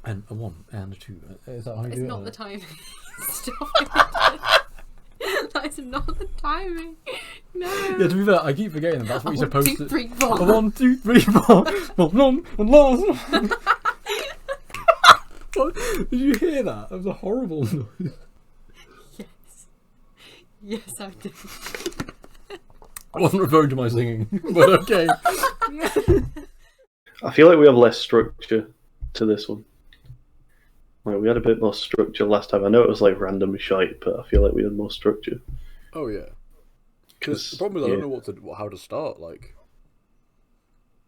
And a 1 and a 2. Is that how you do it? It's not the timing. Stop it. That is not the timing. No. Yeah, to be fair, I keep forgetting that that's what you're supposed 1, 2, 3, 4. to... 1, 2, 3, 4. Did you hear that? That was a horrible noise. Yes. Yes, I did. I wasn't referring to my singing, but okay. I feel like we have less structure to this one. Like, we had a bit more structure last time. I know it was like random shite, but I feel like we had more structure. Oh yeah. Because the problem is I don't know how to start. Like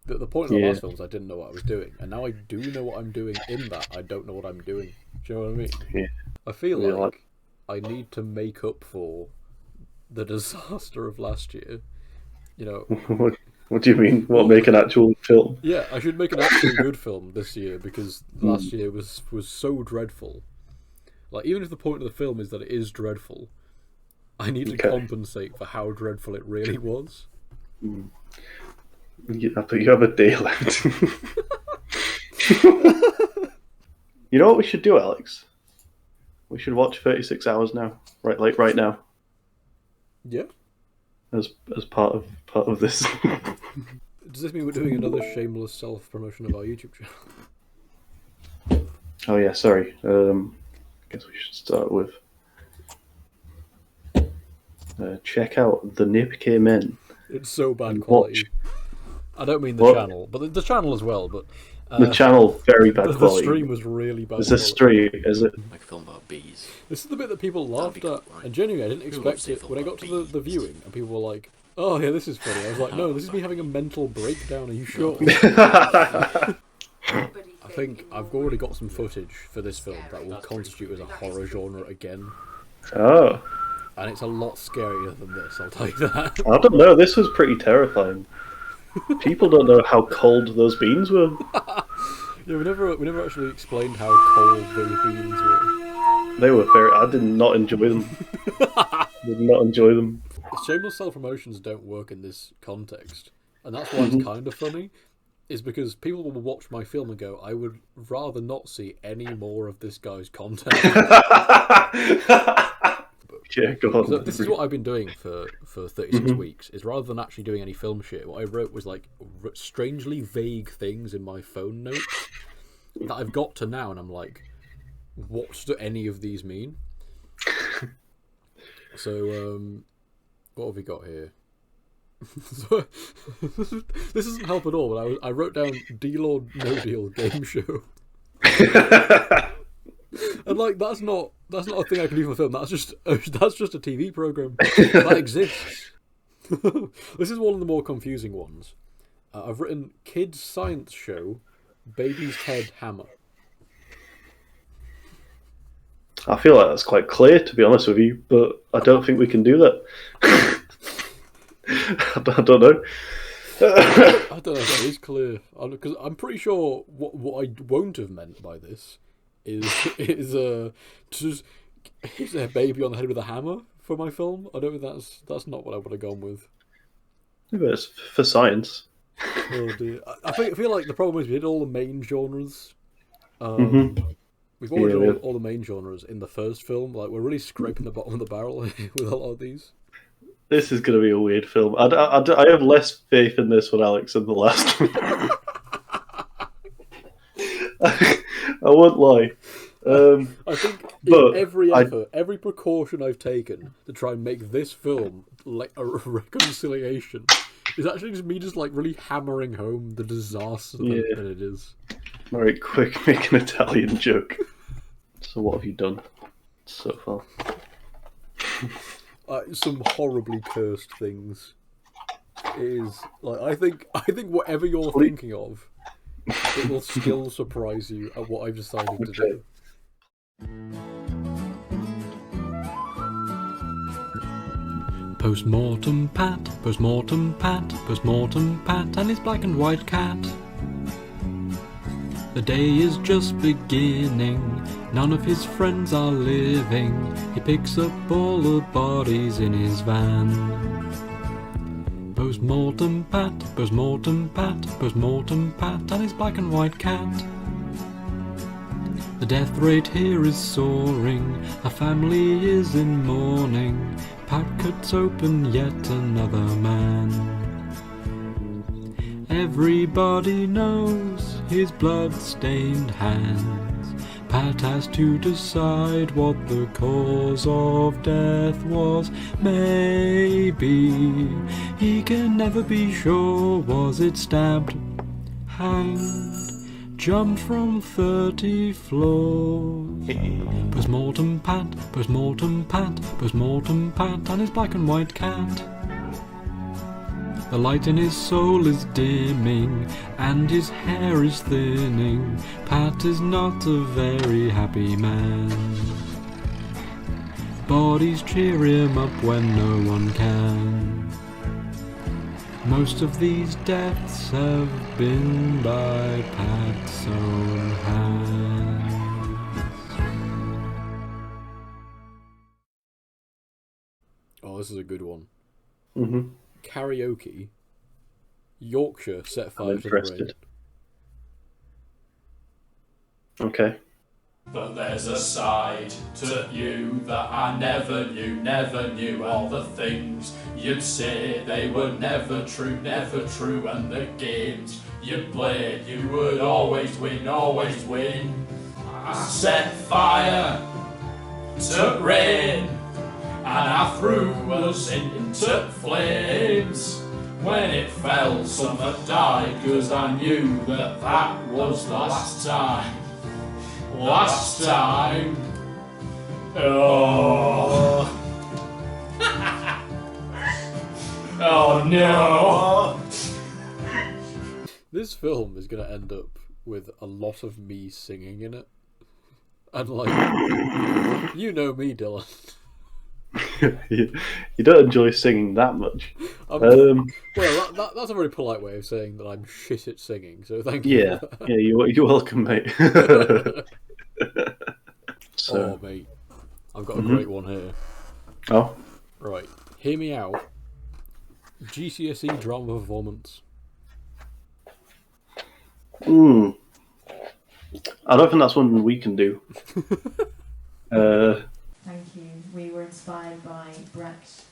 the point of the last film was I didn't know what I was doing, and now I do know what I'm doing. In that, I don't know what I'm doing. Do you know what I mean? Yeah. I feel like I need to make up for the disaster of last year. You know. What do you mean? What, make an actual film? Yeah, I should make an actually good film this year because last year was so dreadful. Like, even if the point of the film is that it is dreadful, I need to compensate for how dreadful it really was. I thought you have a day left. You know what we should do, Alex? We should watch 36 Hours now. Right now. Yeah. As part of this. Does this mean we're doing another shameless self-promotion of our YouTube channel? Oh yeah, sorry. Guess we should start with check out the Nip Men. It's so bad quality. I don't mean the channel, but the channel as well. But the channel very bad quality. The stream was really bad. It's a stream, is it? Like a film about bees. This is the bit that people laughed at, and genuinely, I didn't expect it when I got to the viewing, and people were like, "Oh yeah, this is funny." I was like, "No, this is me having a mental breakdown. Are you sure?" I think I've already got some footage for this film that will constitute as a horror genre again. Oh. And it's a lot scarier than this, I'll tell you that. I don't know, this was pretty terrifying. People don't know how cold those beans were. Yeah, we never actually explained how cold those beans were. They were very... I did not enjoy them. Did not enjoy them. Shameless self-promotions don't work in this context. And that's why it's kind of funny. Is because people will watch my film and go, I would rather not see any more of this guy's content. Yeah, go on. So this is what I've been doing for 36 weeks, is rather than actually doing any film shit, what I wrote was like strangely vague things in my phone notes that I've got to now, and I'm like, what do any of these mean? So, what have we got here? So, this doesn't help at all, but I wrote down Deal or No Deal game show. And like that's not a thing I can do for a film. That's just a TV program that exists. This is one of the more confusing ones. I've written Kids Science Show, Baby's Head Hammer. I feel like that's quite clear, to be honest with you, but I don't think we can do that. I don't know. I don't know if that is clear, because I'm pretty sure what I won't have meant by this is a baby on the head with a hammer for my film. I don't think that's not what I would have gone with. Yeah, but it's for science. Oh dear. I feel like the problem is we did all the main genres. We've already done all the main genres in the first film. Like, we're really scraping the bottom of the barrel with a lot of these. This is going to be a weird film. I have less faith in this one, Alex, than the last one. I won't lie. I think every precaution I've taken to try and make this film like a reconciliation is actually just me like really hammering home the disaster that it is. Alright, quick, make an Italian joke. So what have you done so far? Some horribly cursed things. It is like I think whatever you're thinking of, it will still surprise you at what I've decided to do. Postmortem Pat, postmortem Pat, postmortem Pat, and his black and white cat. The day is just beginning, none of his friends are living. He picks up all the bodies in his van. Postmortem Pat, postmortem Pat, postmortem Pat, and his black and white cat. death rate here is soaring, a family is in mourning. Pat cuts open yet another man. Everybody knows his blood-stained hands. Pat has to decide what the cause of death was. Maybe he can never be sure. Was it stabbed, hanged, jumped from 30 floors? Postmortem Pat, postmortem Pat, postmortem Pat, and his black and white cat. The light in his soul is dimming, and his hair is thinning. Pat is not a very happy man. Bodies cheer him up when no one can. Most of these deaths have been by Pat's own hands. Oh, this is a good one. Mm-hmm. Karaoke. Yorkshire set fire I'm to the rain. interested. Okay. But there's a side to you that I never knew. All the things you'd say, they were never true. And the games you'd play, you would always win. I set fire to rain, and I threw us into flames. When it fell, some had died, 'cause I knew that was the last time. Last time. Oh. Oh no. This film is going to end up with a lot of me singing in it. And like, you know me, Dylan. you don't enjoy singing that much. Well, that's a very polite way of saying that I'm shit at singing, so thank you. Yeah, yeah, you're welcome, mate. So, Oh, mate. I've got a great one here. oh, Right, hear me out. GCSE drama performance. I don't think that's one we can do. Thank you. We were inspired by Brecht.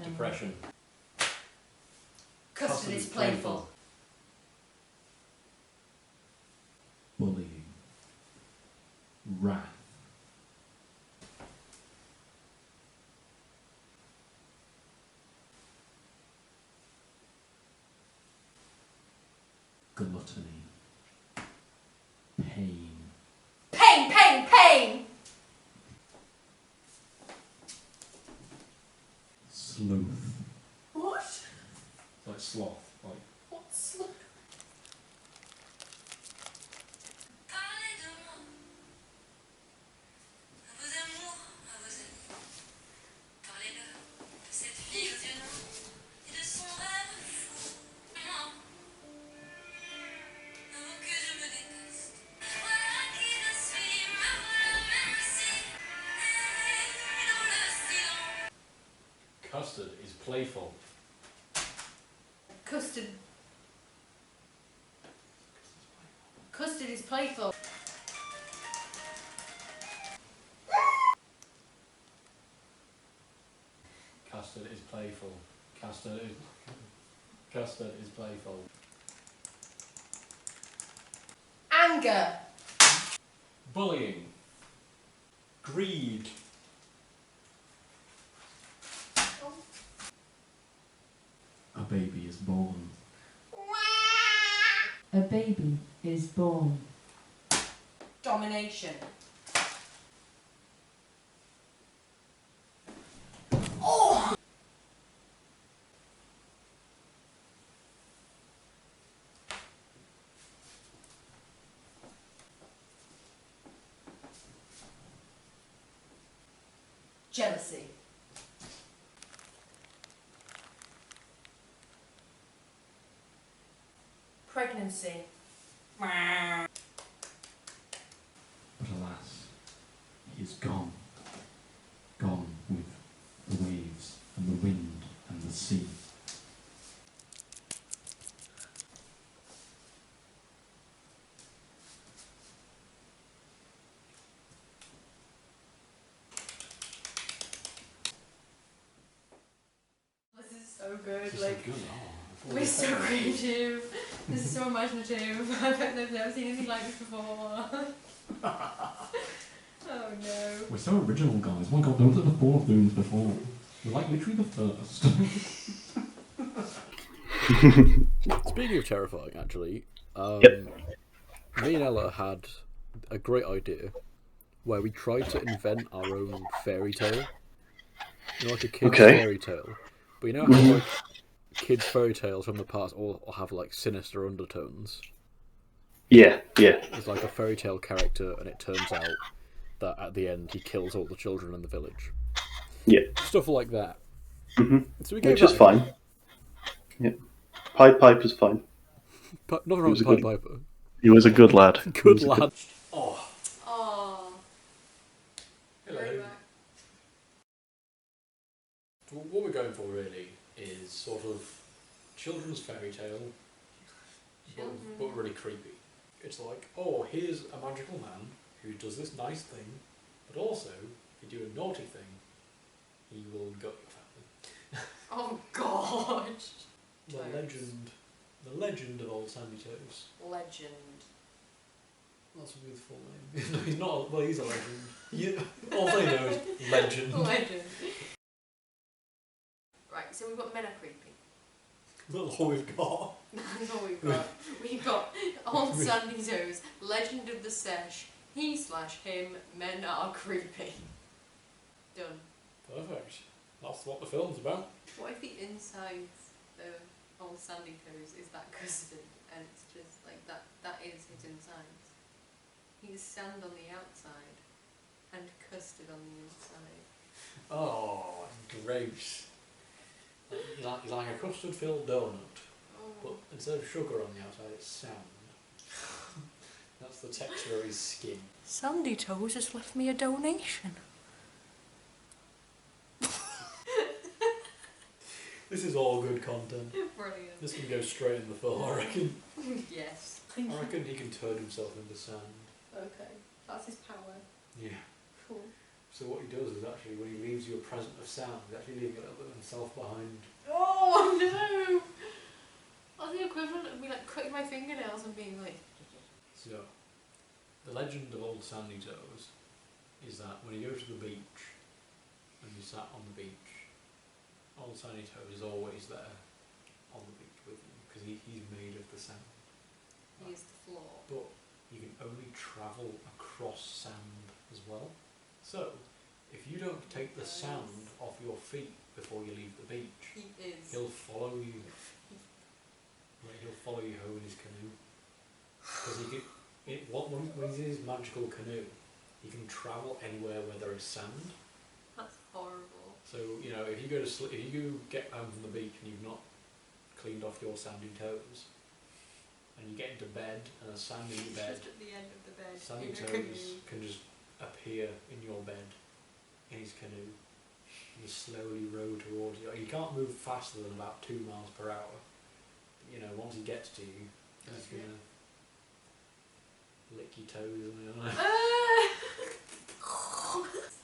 Depression. Custard is playful. Bullying. Wrath. Gluttony. Pain. Pain! Sleuth. What? Like sloth. Like What's Parlez de moi, à vos amours, à vos amis. Parlez-leur de cette fille aux yeux noirs et de son rêve fou. Moi, avant que je me déteste. Voilà qui je suis, me voilà même si elle est dans le silence. custard is playful. Custard is playful. Custard is playful. Custard is playful. Anger. Bullying. Greed. A baby is born. A baby is born. Domination. Jealousy. Pregnancy. But alas, he is gone. Gone with the waves and the wind and the sea. episode. This Like, is good. Oh, we're so creative. This is so imaginative. I bet they've never seen anything like this before. Oh no. We're so original, guys. Oh my god, those are the fourth moons before. We're like literally the first. Speaking of terrifying, actually, Yep. me and Ella had a great idea where we tried to invent our own fairy tale. You know, like a kid's Okay. fairy tale. But you know how like kids' fairy tales from the past all have like sinister undertones? Yeah. There's like a fairy tale character, and it turns out that at the end he kills all the children in the village. Yeah. Stuff like that. Mm-hmm. So we gave Which is that fine. Yeah. Pied Piper's fine. Nothing wrong with Pied Piper. He was a good lad. He Good was a lad. Oh, Oh. hello. Right back. So what we're going for really is sort of children's fairy tale, but really creepy. It's like, oh, here's a magical man who does this nice thing, but also, if you do a naughty thing, he will gut your family. Oh gosh. The legend of old Sandy Toes. Legend. That's a beautiful name. No, he's not. Well, he's a legend. Yeah, all I know is legend. Legend. Right, so we've got men are creepy. That's all we've got. That's all we've got. We've got Old Sandy Toes, Legend of the Sesh, he/him, men are creepy. Done. Perfect. That's what the film's about. What if the inside of Old Sandy Toes is that custard and it's just like that is his insides? He's sand on the outside and custard on the inside. Oh, gross. He's like a custard-filled donut, but instead of sugar on the outside, it's sand. That's the texture of his skin. Sandy Toes has left me a donation. This is all good content. Brilliant. This can go straight in the film, I reckon. Yes. I reckon he can turn himself into sand. Okay. That's his power. Yeah. Cool. So what he does is actually, when he leaves you a present of sound, he's actually leaving a little bit of himself behind. Oh no! That's the equivalent of me like cutting my fingernails and being like. So, the legend of old Sandy Toes is that when you go to the beach and you sat on the beach, old Sandy Toes is always there on the beach with you because he's made of the sand. He is the floor. But you can only travel across sand as well. So, if you don't take the sand off your feet before you leave the beach, He is. he'll follow you. Like, he'll follow you home in his canoe. Because when he's in his magical canoe, he can travel anywhere where there is sand. That's horrible. So, you know, if you get home from the beach and you've not cleaned off your sandy toes, and you get into bed and there's sand in your bed, Just at the end of the bed. sandy in a toes canoe. can just appear in your bed, in his canoe, and just slowly row towards you. You can't move faster than about 2 miles per hour. But, you know, once he gets to you, he's gonna lick your toes and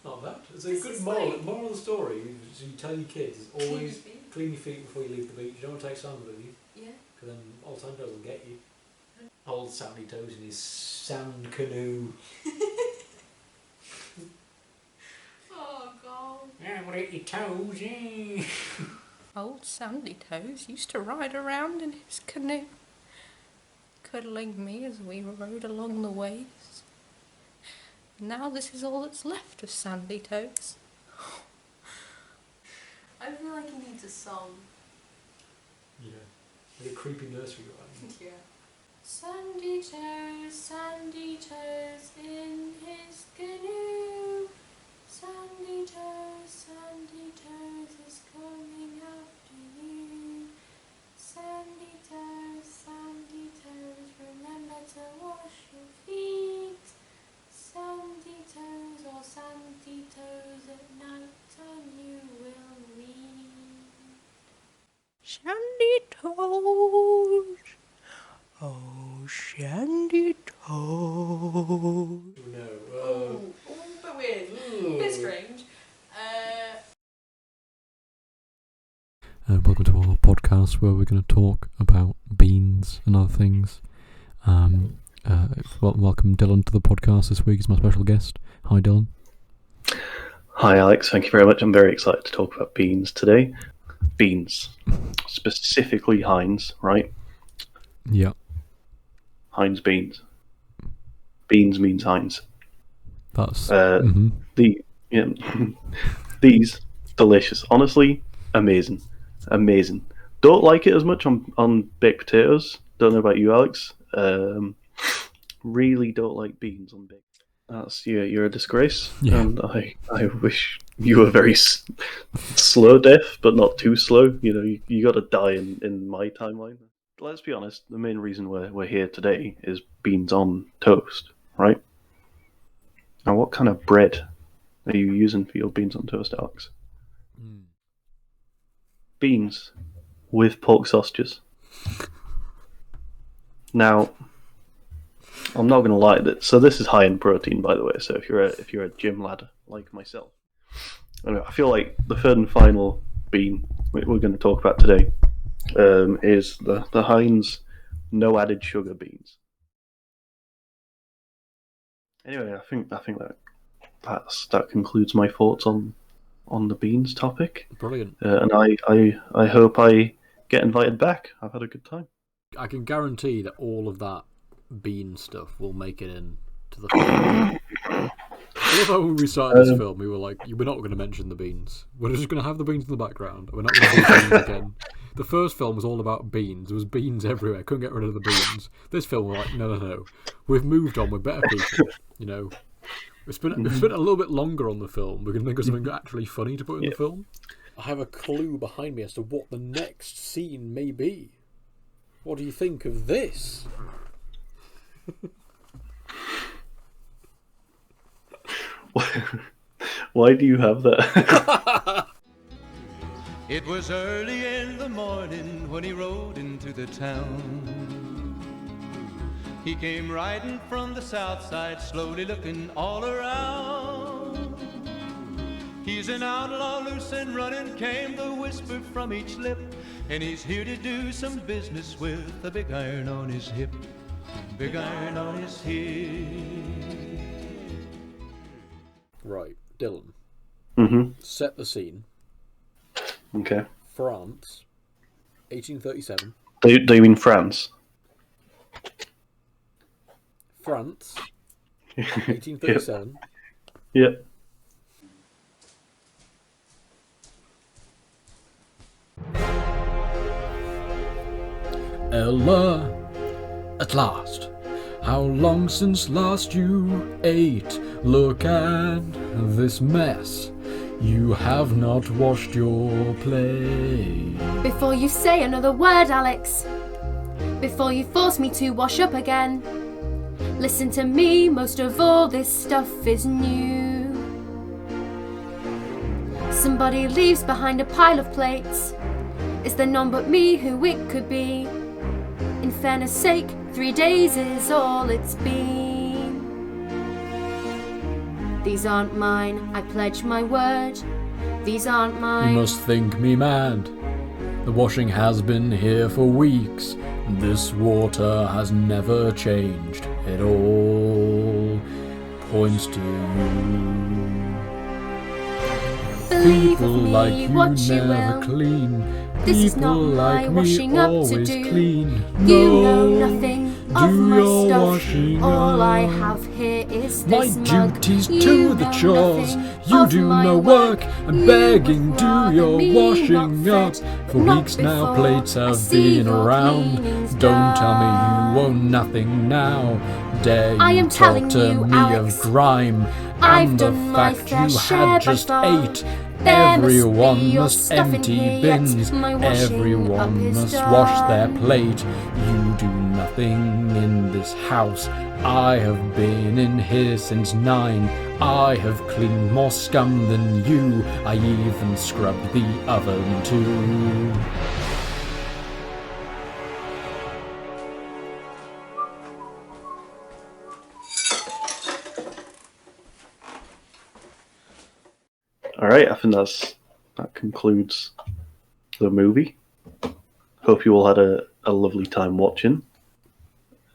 not bad. It's a This good is moral. like- Moral of the story, so you tell your kids, is always Creepy. clean your feet before you leave the beach. You don't want to take sand with you, Yeah. because then old Sandy Toes will get you. Old Sandy Toes in his sand canoe. Oh god. Yeah, what eat your toes, yeah. Old Sandy Toes used to ride around in his canoe, cuddling me as we rode along the waves. Now this is all that's left of Sandy Toes. I feel like he needs a song. Yeah. Like a creepy nursery rhyme. Yeah. Sandy Toes in his canoe. Sandy Toes is coming after you. Sandy Toes, remember to wash your feet. Sandy Toes at night and you will read. Sandy Toes, oh Sandy Toes. podcast where we're going to talk about beans and other things. Welcome Dylan to the podcast this week. He's my special guest. Hi, Dylan. Hi, Alex. Thank you very much. I'm very excited to talk about beans today. Beans. Specifically Heinz, right? Yeah. Heinz beans. Beans means Heinz. That's... These, delicious. Honestly, amazing. Amazing. Don't like it as much on baked potatoes. Don't know about you, Alex. Really don't like beans on baked. You're a disgrace, and I wish you were very slow death, but not too slow. You know, you got to die in my timeline. Let's be honest. The main reason we're here today is beans on toast, right? Now, what kind of bread are you using for your beans on toast, Alex? Beans with pork sausages. Now, I'm not going to lie. So this is high in protein, by the way. So if you're a gym lad like myself, anyway, I feel like the third and final bean we're going to talk about today is the Heinz no added sugar beans. Anyway, I think that concludes my thoughts on the beans topic. Brilliant. And I hope I get invited back. I've had a good time. I can guarantee that all of that bean stuff will make it in to the film. I love how when we started this film, we were like, we're not going to mention the beans. We're just going to have the beans in the background. We're not going to do beans again. The first film was all about beans. There was beans everywhere. Couldn't get rid of the beans. This film, we're like, no. We've moved on. We're better people. You know, we spent a little bit longer on the film. We're going to think of something actually funny to put in the film. I have a clue behind me as to what the next scene may be. What do you think of this? Why do you have that? It was early in the morning when he rode into the town. He came riding from the south side, slowly looking all around. He's an outlaw, loose and running, came the whisper from each lip, and he's here to do some business with a big iron on his hip. Big iron on his hip. Right, Dylan. Mm-hmm. Set the scene. Okay. France, 1837. Do you mean France? France, 1837. Yep. Ella, at last. How long since last you ate? Look at this mess. You have not washed your plate. Before you say another word, Alex, before you force me to wash up again, listen to me, most of all this stuff is new. Somebody leaves behind a pile of plates. Is there none but me who it could be? In fairness sake, 3 days is all it's been. These aren't mine, I pledge my word. These aren't mine. You must think me mad. The washing has been here for weeks. This water has never changed. It all points to you. Believe People of me, like you what you never will. clean. This is People not like my me washing up to always do. clean. You know No, nothing of do my your stuff. washing All I up. have here is My this mug. duties You to the know chores. nothing You of do my no work. I'm You begging, would do rather your me washing not up. fed, For not weeks now, before plates I have see been your around. cleaning's Don't tell me done. you own nothing now. Dare you I am talk telling to you, me Alex, of grime I've and the done my fact fair you share had by just far. ate. There must be Everyone your must stuff in empty here, yet bins. my washing up Everyone is must wash their done. plate. You do nothing in this house. I have been in here since 9. I have cleaned more scum than you. I even scrubbed the oven too. All right, I think that concludes the movie. hope you all had a lovely time watching,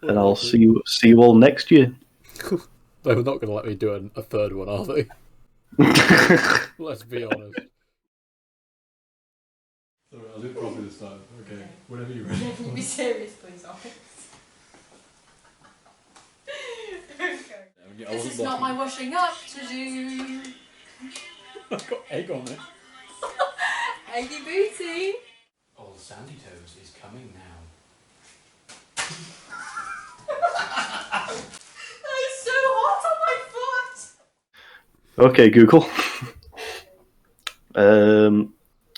and I'll see you all next year. They're not going to let me do a third one, are they? Let's be honest. Sorry, I'll do it properly this time. Okay, whenever you're ready. Can you be serious, please, Alex? This is not my washing up to do. I've got egg on it. Eggy booty. Old Sandy Toes is coming now. That is so hot on my foot. Okay, Google.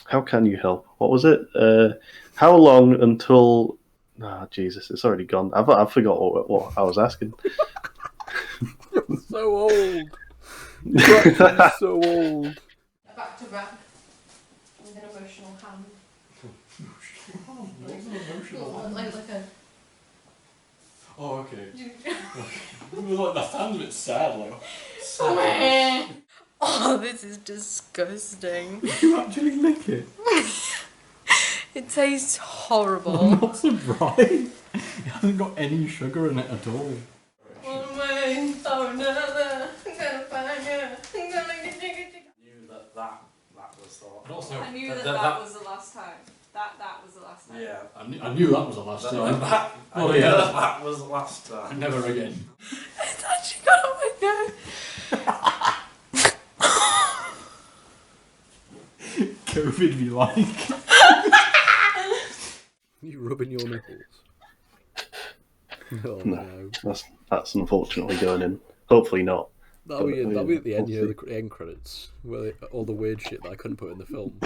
How can you help? What was it? How long until? Ah, Jesus, it's already gone. I forgot what I was asking. So old. You're actually so old. Back to back with an emotional hand. Like a. Oh, okay. Like, that sounds a bit sad. Like, Oh, this is disgusting. you actually lick it? It tastes horrible. I'm not surprised. It hasn't got any sugar in it at all. One way, oh another. I'm gonna find you. I'm gonna get you. Knew that was thought. And also, I knew that was the last time. That was the last time. Yeah. I knew that was the last time. I Oh knew yeah. that was the last time. Never again. It's actually got on my nose. COVID be like. You rubbing your nipples? Oh No. no. That's unfortunately going in. Hopefully not. That'll be at the end, We'll see. the end credits, where all the weird shit that I couldn't put in the film.